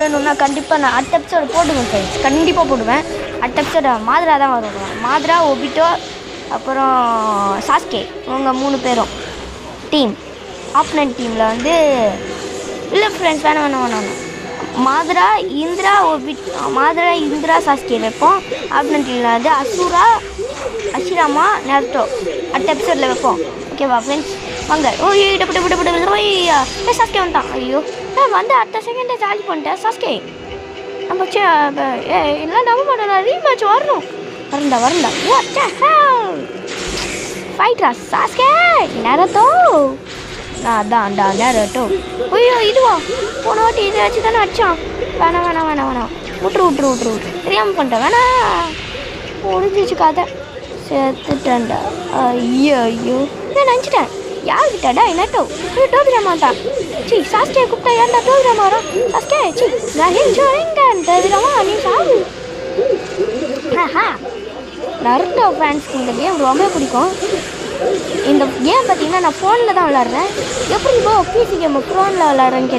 வேணும்னா கண்டிப்பாக நான் அடுத்த எபிசோடு போடுவேன் ஃப்ரெண்ட்ஸ், கண்டிப்பாக போடுவேன். அடுத்த எபிசோடு மாதிரா தான் வருவாங்க. மாதிரா, ஒபிட்டோ, அப்புறம் சாஸ்கே, இவங்க 3 பேரும் டீம். ஆப்னன்ட் டீமில் வந்து இல்லை ஃப்ரெண்ட்ஸ், வேணாம். மாதிரா, இந்திரா, சாஸ்கே வைப்போம். ஆப்னன்ட் டீமில் வந்து அசுரா, அஷிராமா, நருட்டோ அடுத்த எபிசோடில் வைப்போம். ஓகேவா ஃப்ரெண்ட்ஸ்? வாங்க. ஓய்யா சாஸ்கே வந்துட்டான். ஐயோ வந்து அடுத்த செகண்டே ஜாலி பண்ணிட்டேன். சாஸ்கே நம்ம எல்லாம் நம்ப மாட்டேன். ரீமேட்ச் வரணும். வரண்டா ஃபைட்ரா சாஸ்கே. நருட்டோ அதான்டா நருட்டோ. ஐயோ இதுவா போன வாட்டி இதை வச்சு தானே அடிச்சான். வேணாம் விட்டுரு தெரியாமல் பண்ணிட்டேன். வேணாம் முடிஞ்சிச்சு கதை. செத்துட்டேன்டா. ஐயோ நான் நினச்சிட்டேன் யாருக்கிட்டடா என்னட்டோ டோபிராமாட்டான். சாஸ்கே கூப்பிட்டா ஏன்டா டோபிராமா வரும்? சாஸ்கே டோபிராமா நீ சாவு. நருட்டோ ஃபேன்ஸ்க்கு இந்த கேம் ரொம்ப பிடிக்கும். இந்த கேம் பார்த்தீங்கன்னா நான் ஃபோனில் தான் விளாட்றேன். எப்படி இப்போ பிசி கேம் ஃபோனில் விளாட்றேன்னு